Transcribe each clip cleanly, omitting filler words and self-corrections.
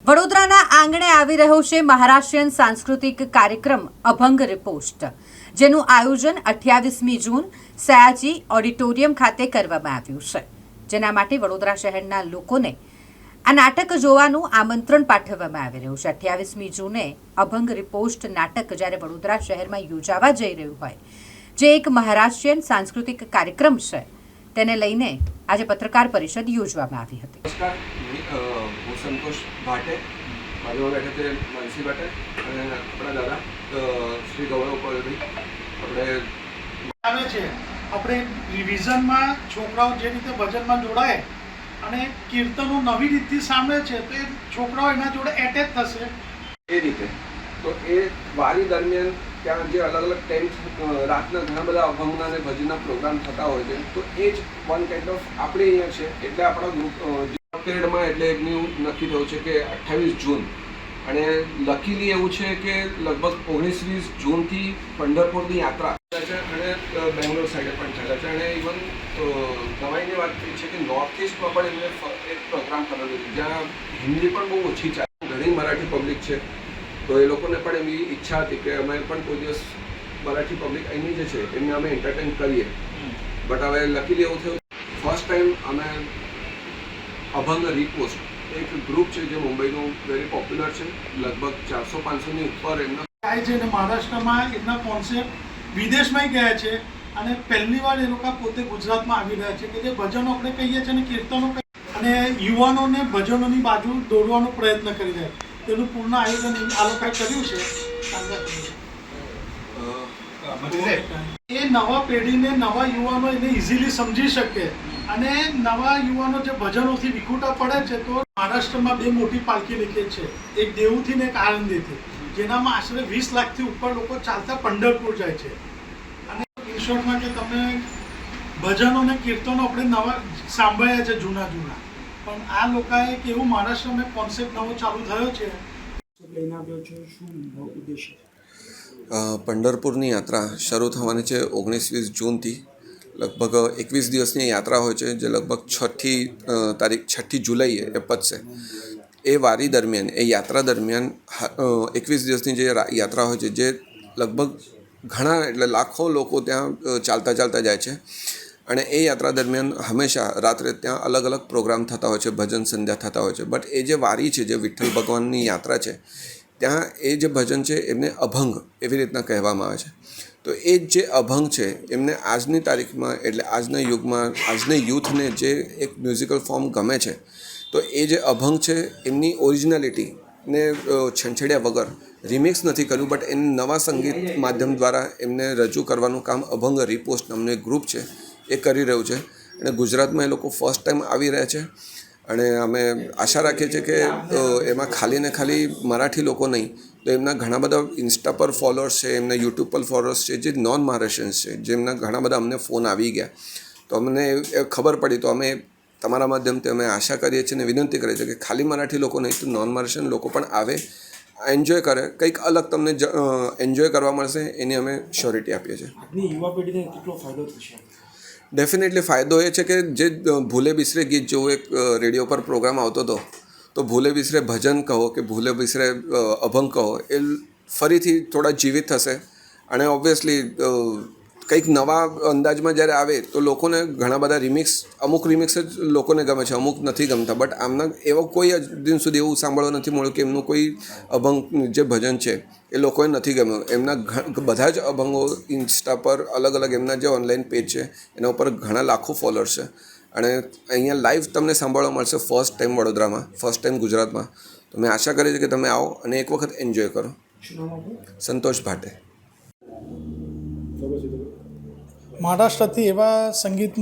વડોદરાના આંગણે આવી રહ્યો છે મહારાષ્ટ્રીયન સાંસ્કૃતિક કાર્યક્રમ અભંગ રિપોસ્ટ, જેનું આયોજન 28મી જૂન સયાજી ઓડિટોરિયમ ખાતે કરવામાં આવ્યું છે, જેના માટે વડોદરા શહેરના લોકોને આ નાટક જોવાનું આમંત્રણ પાઠવવામાં આવી રહ્યું છે। 28મી જૂને અભંગ રિપોસ્ટ નાટક જ્યારે વડોદરા શહેરમાં યોજાવા જઈ રહ્યું હોય, જે એક મહારાષ્ટ્રીયન સાંસ્કૃતિક કાર્યક્રમ છે, તેને લઈને આજે પત્રકાર પરિષદ યોજવામાં આવી હતી। નમસ્કાર, હું સંતોષ ભાટે, બાજુમાં બેઠા છે માનસી ભાટે અને આપણા દાદા શ્રી ગૌરવ પલવી। આપણે રિવિઝનમાં છોકરાઓ જે રીતે ભજનમાં જોડાય અને કીર્તનો નવી રીતથી સાંભળે છે તો એ છોકરાઓ એના જોડે એટેચ થશે એ રીતે। તો એ વારી દરમિયાન ત્યાં જે અલગ અલગ ટાઈમ રાતના ઘણા બધા અભંગના અને ભજનના પ્રોગ્રામ થતા હોય છે, તો એ જ વન કાઇન્ડ ઓફ આપણે અહીંયા છે। એટલે આપણા ગ્રુપ પીરિયડમાં એટલે એમનું નક્કી થયું છે કે 28 જૂન, અને લકીલી એવું છે કે લગભગ 19-20 જૂનથી પંઢરપુરની યાત્રા છે અને બેંગ્લોર સાઈડે પણ ચાલે છે। અને ઇવન નવાઈની વાત એ છે કે નોર્થ ઇસ્ટમાં પણ એમને એક પ્રોગ્રામ કરેલો છે, જ્યાં હિન્દી પણ બહુ ઓછી ચાલે, ઘણી મરાઠી પબ્લિક છે, તો એ લોકોને પણ એવી ઈચ્છા હતી કે અમે પણ કોઈ દિવસ મરાઠી પબ્લિક અહીંની જે છે એમને અમે એન્ટરટેન કરીએ। બટ હવે લકીલી એવું થયું, ફર્સ્ટ ટાઈમ અમે અભંગ રિપોસ્ટ એક ગ્રુપ છે જે મુંબઈનું વેરી પોપ્યુલર છે, લગભગ 400-500ની ઉપર એમના થાય છે અને મહારાષ્ટ્રમાં એમના કોન્સેપ્ટ વિદેશમાં ગયા છે અને પહેલી વાર એ લોકો પોતે ગુજરાતમાં આવી રહ્યા છે કે જે ભજનો આપણે કહીએ છીએ અને કીર્તનો અને યુવાનોને ભજનોની બાજુ દોરવાનો પ્રયત્ન કરી રહ્યા છે, તેનું પૂર્ણ આયોજન આ લોકોએ કર્યું છે। એ નવા પેઢીને, નવા યુવાનો એને ઇઝીલી સમજી શકે અને નવા યુવાનો જે ભજનોથી વિખૂટા પડે છે, તો મહારાષ્ટ્રમાં 2 મોટી પાલખી નીકળે છે, એક દેવુથી ને એક આણંદીથી, જેનામાં આશરે 20 લાખથી ઉપર લોકો ચાલતા પંઢરપુર જાય છે। અને ઇન શોર્ટમાં કે તમે ભજનો અને કીર્તનો આપણે નવા સાંભળ્યા છે જૂના, પણ આ લોકોએ એક એવું મહારાષ્ટ્રમાં કોન્સેપ્ટ નવો ચાલુ થયો છે। લઈને આવ્યો છે, શું ઉદ્દેશ્ય? પંઢરપુરની યાત્રા શરૂ થવાની છે 19-20 જૂનથી। લગભગ 21 દિવસની યાત્રા હોય છે, જે લગભગ 6 જુલાઈએ એ પતશે। એ વારી દરમિયાન, એ યાત્રા દરમિયાન 21 દિવસની જે યાત્રા હોય છે, જે લગભગ ઘણા એટલે લાખો લોકો ત્યાં ચાલતા જાય છે, અને એ યાત્રા દરમિયાન હંમેશા રાત્રે ત્યાં અલગ અલગ પ્રોગ્રામ થતા હોય છે, ભજન સંધ્યા થતા હોય છે। બટ એ જે વારી છે, જે વિઠ્ઠલ ભગવાનની યાત્રા છે, ત્યાં એ જે ભજન છે એમને અભંગ એવી રીતના કહેવામાં આવે છે। તો એ જે અભંગ છે એમને આજની તારીખમાં, એટલે આજના યુગમાં, આજના યુથને જે એક મ્યુઝિકલ ફોર્મ ગમે છે, તો એ જે અભંગ છે એમની ઓરિજિનાલિટીને છંછેડ્યા વગર રિમિક્સ નથી કર્યું, બટ એને નવા સંગીત માધ્યમ દ્વારા એમને રજૂ કરવાનું કામ અભંગ રિપોસ્ટ નામનું એક ગ્રુપ છે એ કરી રહ્યું છે। અને ગુજરાતમાં એ લોકો ફર્સ્ટ ટાઈમ આવી રહ્યા છે, અને અમે આશા રાખીએ છીએ કે એમાં ખાલી ને ખાલી મરાઠી લોકો નહીં, તો એમના ઘણા બધા ઇન્સ્ટા પર ફોલોઅર્સ છે, એમના યુટ્યુબ પર ફોલોઅર્સ છે, જે નોન મહારાષ્ટ્રીયન્સ છે, જેમના ઘણા બધા અમને ફોન આવી ગયા, તો અમને ખબર પડી, તો અમે તમારા માધ્યમથી અમે આશા કરીએ છીએ અને વિનંતી કરીએ છીએ કે ખાલી મરાઠી લોકો નહીં, તો નોન મહારાષ્ટ્રીયન લોકો પણ આવે, એન્જોય કરે, કંઈક અલગ તમને એન્જોય કરવા મળશે, એની અમે શ્યોરિટી આપીએ છીએ। યુવા પેઢીને કેટલો ફાયદો થશે? ડેફિનેટલી ફાયદો એ છે કે જે ભૂલે બિસરે ગીત જેવો એક રેડિયો પર પ્રોગ્રામ આવતો હતો, તો ભૂલે બિસરે ભજન કહો કે ભૂલે બિસરે અભંગ કહો, એ ફરીથી થોડા જીવિત થશે, અને ઓબ્વિયસલી કંઈક નવા અંદાજમાં જ્યારે આવે તો લોકોને ઘણા બધા અમુક રિમિક્સ જ લોકોને ગમે છે, અમુક નથી ગમતા। બટ આમના એવો કોઈ દિન સુધી એવું સાંભળવા નથી મળ્યું કે એમનું કોઈ અભંગ જે ભજન છે એ લોકોને નથી ગમ્યું। એમના બધા જ અભંગો ઇન્સ્ટા પર અલગ અલગ એમના જે ઓનલાઈન પેજ છે એના ઉપર ઘણા લાખો ફોલોઅર્સ છે, અને અહીંયા લાઈવ તમને સાંભળવા મળશે ફર્સ્ટ ટાઈમ વડોદરામાં, ફર્સ્ટ ટાઈમ ગુજરાતમાં। તો મેં આશા કરી છે કે તમે આવો અને એક વખત એન્જોય કરો। સંતોષ ભાટે। મહારાષ્ટ્રથી એવા સંગીત,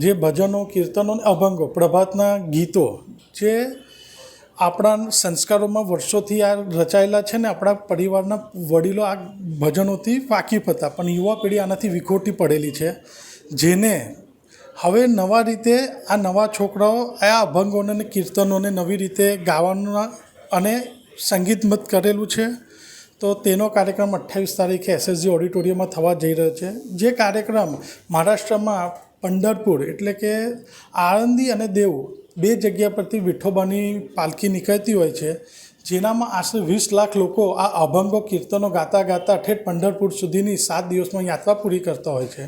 જે ભજનો, કીર્તનો, અભંગો, પ્રભાતના ગીતો, જે આપણા સંસ્કારોમાં વર્ષોથી આ રચાયેલા છે ને આપણા પરિવારના વડીલો આ ભજનોથી વાકેફ હતા, પણ યુવા પેઢી આનાથી વિખોટી પડેલી છે, જેને હવે નવા રીતે આ નવા છોકરાઓ આ અભંગોને અને કીર્તનોને નવી રીતે ગાવાનું અને સંગીતબદ્ધ કરેલું છે। તો તેનો કાર્યક્રમ 28 તારીખે એસએસજી ઓડિટોરિયમમાં થવા જઈ રહ્યો છે, જે કાર્યક્રમ મહારાષ્ટ્રમાં પંઢરપુર એટલે કે આણંદી અને દેવ બે જગ્યા પરથી વિઠોબાની પાલખી નીકળતી હોય છે, જેનામાં આશરે 20 લાખ લોકો આ અભંગો કીર્તનો ગાતા ગાતા ઠેઠ પંઢરપુર સુધીની 7 દિવસમાં યાત્રા પૂરી કરતા હોય છે.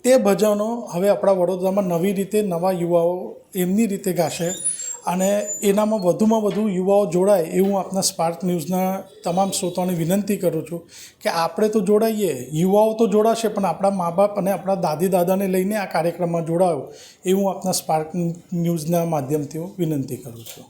તે ભજનો હવે આપણા વડોદરામાં નવી રીતે નવા યુવાઓ એમની રીતે ગાશે અને એનામાં વધુમાં વધુ યુવાઓ જોડાય એવું આપણા સ્પાર્ક ન્યૂઝના તમામ શ્રોતાઓને વિનંતી કરું છું કે આપણે તો જોડાઈએ, યુવાઓ તો જોડાશે, પણ આપણા મા બાપ અને આપણા દાદી દાદાને લઈને આ કાર્યક્રમમાં જોડાઓ એવું આપણા સ્પાર્ક ન્યૂઝના માધ્યમથી હું વિનંતી કરું છું.